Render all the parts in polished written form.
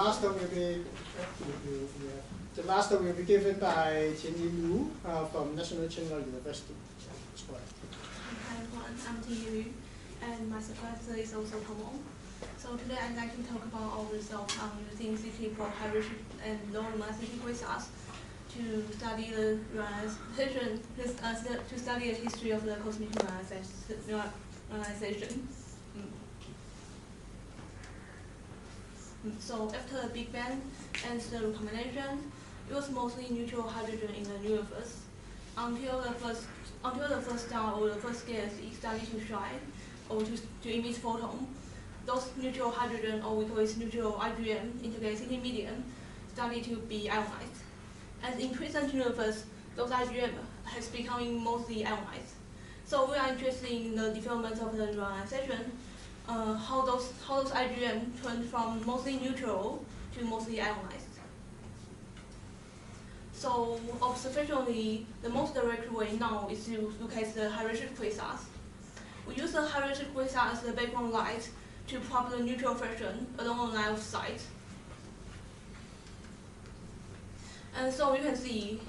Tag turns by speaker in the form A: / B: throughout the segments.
A: master will be given by Tianyin Wu from National Tsinghua University.
B: Hi everyone, I'm Tianyin Wu, and my supervisor is also Tom. So today I'd like to talk about our results on using CT for high redshift and low luminosity quasars to study the reionization, to study the history of the cosmic reionization. So after the Big Bang and the recombination, it was mostly neutral hydrogen in the universe until the first star or the first galaxy started to shine or to emit photon. Those neutral hydrogen, or we call it neutral IgM, intergalactic medium, started to be ionized. And in present universe, those IgM has become mostly ionized. So we are interested in the development of the reionization, how those IgM turned from mostly neutral to mostly ionized. So observationally, the most direct way now is to look at the high redshift quasars. We use the high redshift quasar as the background light to plot the neutral fraction along a line of sight. And so you can see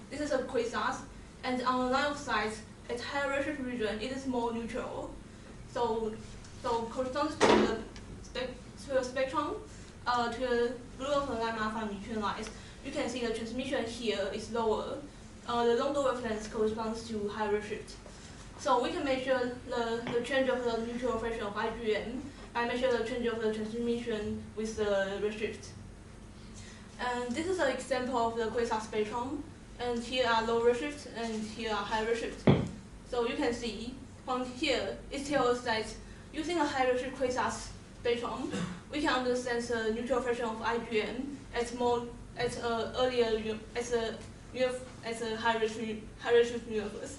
B: this is a quasars, and on the line of sight at high redshift region it is more neutral. So corresponds to the spectrum to the blue of the line alpha emission lines. You can see the transmission here is lower. The longer wavelength corresponds to high redshift. So we can measure the change of the neutral fraction of IgM by measure the change of the transmission with the redshift. And this is an example of the quasar spectrum. And here are low redshift and here are high redshift. So you can see from here it tells us that using a high redshift quasar spectrum, we can understand the neutral fraction of IgM as a high redshift universe.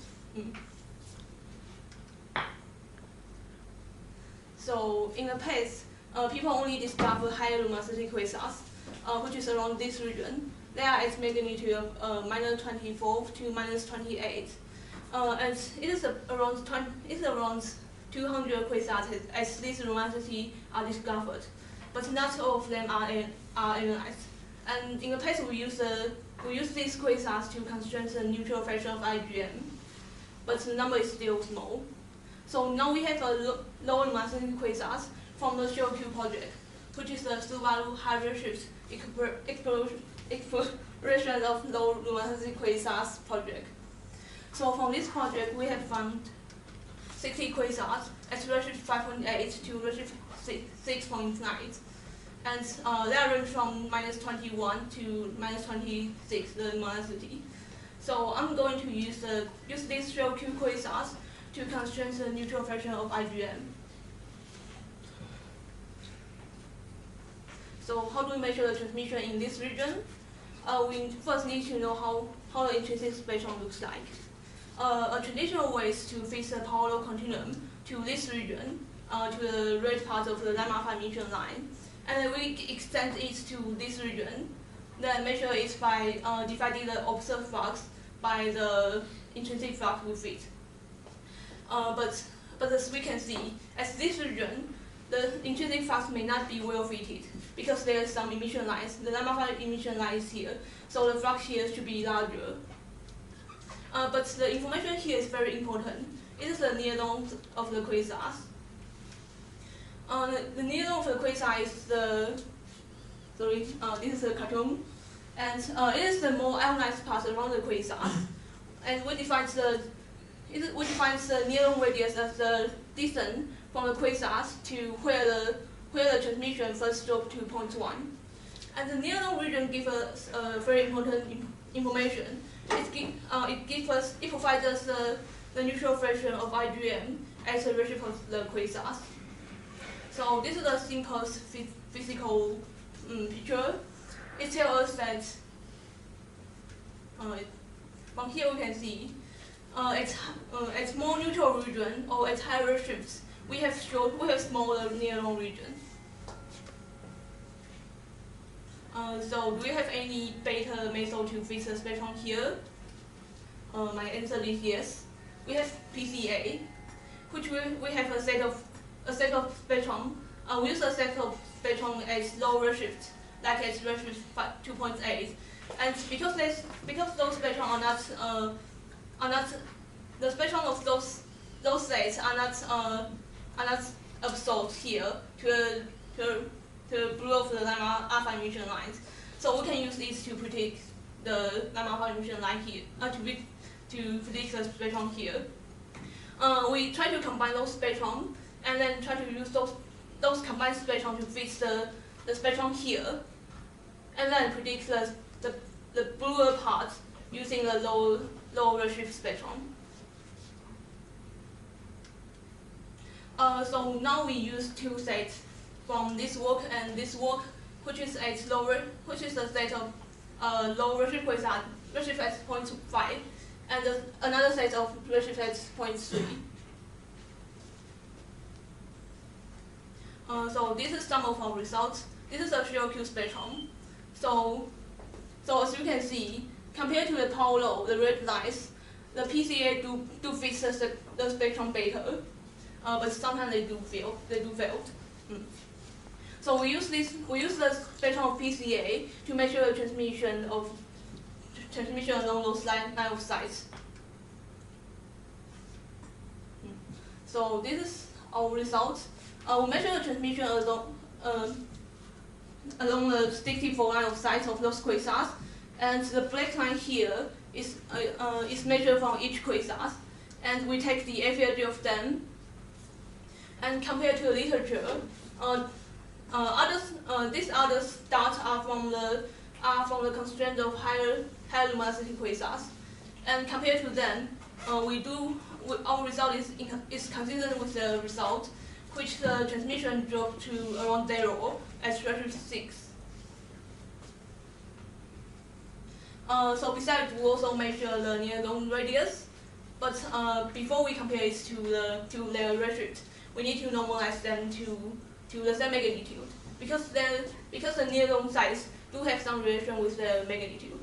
B: So in the past, people only discover higher luminosity quasars, which is around this region. They are at magnitude of -24 to -28, and it is around 200 quasars as this luminosity are discovered, but not all of them are analyzed. And in the past, we use these quasars to constrain the neutral fraction of IgM, but the number is still small. So now we have a low luminosity quasars from the ShowQ project, which is the Subaru high redshift exploration of low luminosity quasars project. So from this project, we have found 60 quasars at redshift 5.8 to redshift 6.9. And they are ranged from -21 to -26, the luminosity. So I'm going to use these ShowQ quasars to constrain the neutral fraction of IgM. So how do we measure the transmission in this region? We first need to know how the intrinsic spectrum looks like. A traditional way is to fix the power law continuum to this region, to the red part of the line alpha emission line. And then we extend it to this region, then measure it by dividing the observed flux by the intrinsic flux we fit. But as we can see, as this region, the intrinsic flux may not be well fitted because there are some emission lines. The line alpha emission line is here, so the flux here should be larger. But the information here is very important. It is the near zone of the quasars. The near zone of the quasar is this is the cartoon, and it is the more ionized part around the quasars. And we define the near zone radius as the distance from the quasars to where the transmission first dropped to 0.1. And the near zone region gives us very important information. It provides us the neutral fraction of IgM as a redshift of the quasars. So this is the simplest physical picture. It tells us that from here we can see at more neutral region or at higher redshifts, we have smaller near zone region. So do we have any better method to fix the spectrum here? My answer is yes. We have PCA, which we have a set of spectrum. We use a set of spectrum at low redshift, like at redshift 2.8, and because those spectrum are not the spectrum of those states are not absorbed here to blue of the lemma alpha emission lines. So we can use these to predict the lemma alpha emission line here, to predict the spectrum here. We try to combine those spectrum and then try to use those combined spectrum to fix the spectrum here, and then predict the bluer part using the low redshift spectrum. So now we use two sets from this work and this work, which is the state of low redshift quasar, redshift at 0.5, and another set of redshift at 0.3. So this is some of our results. This is a shear Q spectrum. So as you can see, compared to the power law, the red lines, the PCA do fix the spectrum better, but sometimes they do fail. So we use the spectrum of PCA to measure the transmission along those line of sight. So this is our results. We measure the transmission along the 64 line of sight of those quasars, and the black line here is measured from each quasar, and we take the FLG of them. And compared to the literature, these other dots are from the constraint of higher luminosity quasars, and compared to them, our result is consistent with the result, which the transmission dropped to around 0 at redshift 6. So besides, we also measure the near-long radius, but before we compare it to their redshift, we need to normalize them to the same magnitude, because the near-long sites do have some relation with the magnitude.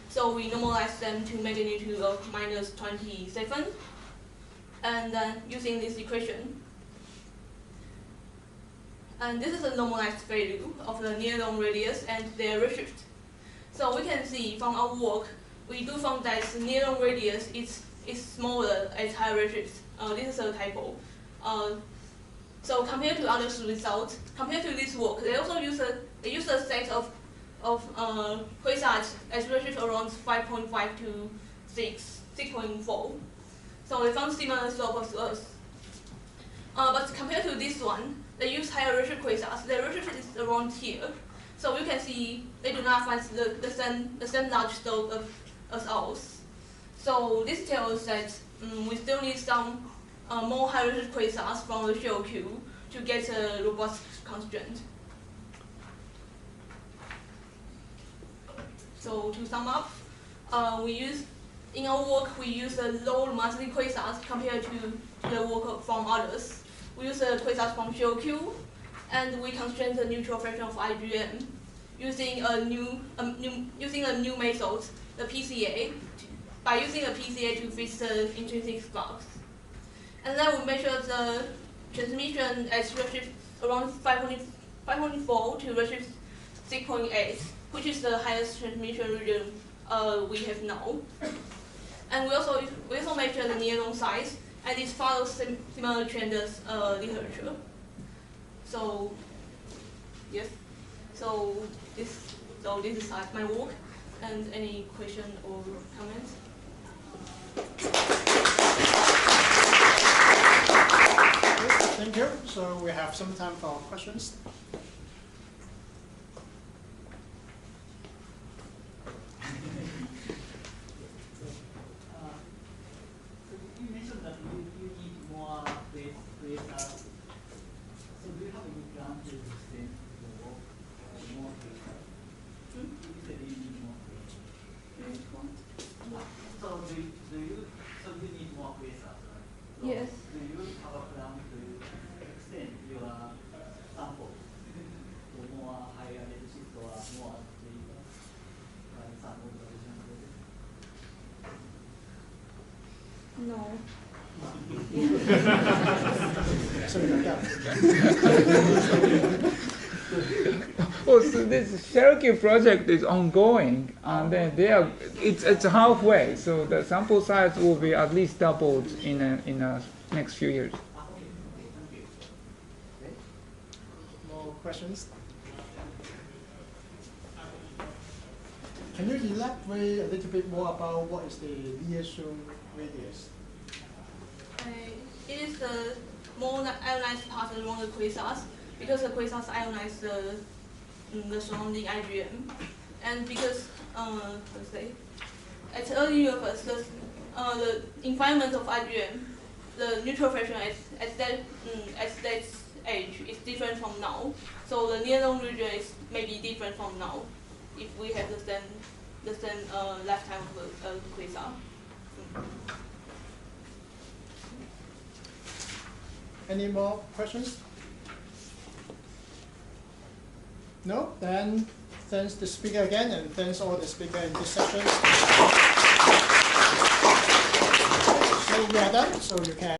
B: So we normalize them to magnitude of -27, and then using this equation. And this is a normalized value of the near-long radius and their redshift. So we can see from our work, we do find that the near-long radius is smaller at higher redshift. This is a typo. So compared to other results, compared to this work, they also use a set of quasars at redshift around 5.5 to 6.4. So they found similar slope as us. But compared to this one, they use higher redshift quasars. Their redshift is around here. So you can see they do not find the same large slope as ours. So this tells us that we still need some more high redshift quasars from the shear Q to get a robust constraint. So to sum up, in our work we use the low luminosity quasars compared to the work from others. We use the quasars from shear Q, and we constrain the neutral fraction of IGM using a new method, the PCA, by using a PCA to fix the intrinsic sparks. And then we measure the transmission at redshift around 5.4 to redshift 6.8, which is the highest transmission region we have now. And we also measure the near-long size, and it follows similar trend as literature. So yes, so this is my work. And any question or comments?
A: Thank you. So we have some time for questions.
C: You mentioned that you need more quasars. So do you have any plan to extend more quasars? You said you need more quasars. So you need more quasars, right? So
B: Yes.
C: do you have a plan to extend your sample to more higher redshift or more data, like sample provision project?
B: No.
A: So
D: course, this Cherokee project is ongoing, and then it's halfway. So the sample size will be at least doubled in the next few years.
A: More questions? Can you elaborate a little bit more about what is the liaison radius?
B: It is the more ionized part along the quasars, because the quasars ionize the surrounding IgM, and because let's say at the early universe, the environment of IgM, the neutral fraction at that age is different from now. So the near known region is maybe different from now, if we have the same lifetime of the quasar.
A: Any more questions? No? Then thanks the speaker again, and thanks all the speakers in this session. So we are done, so you can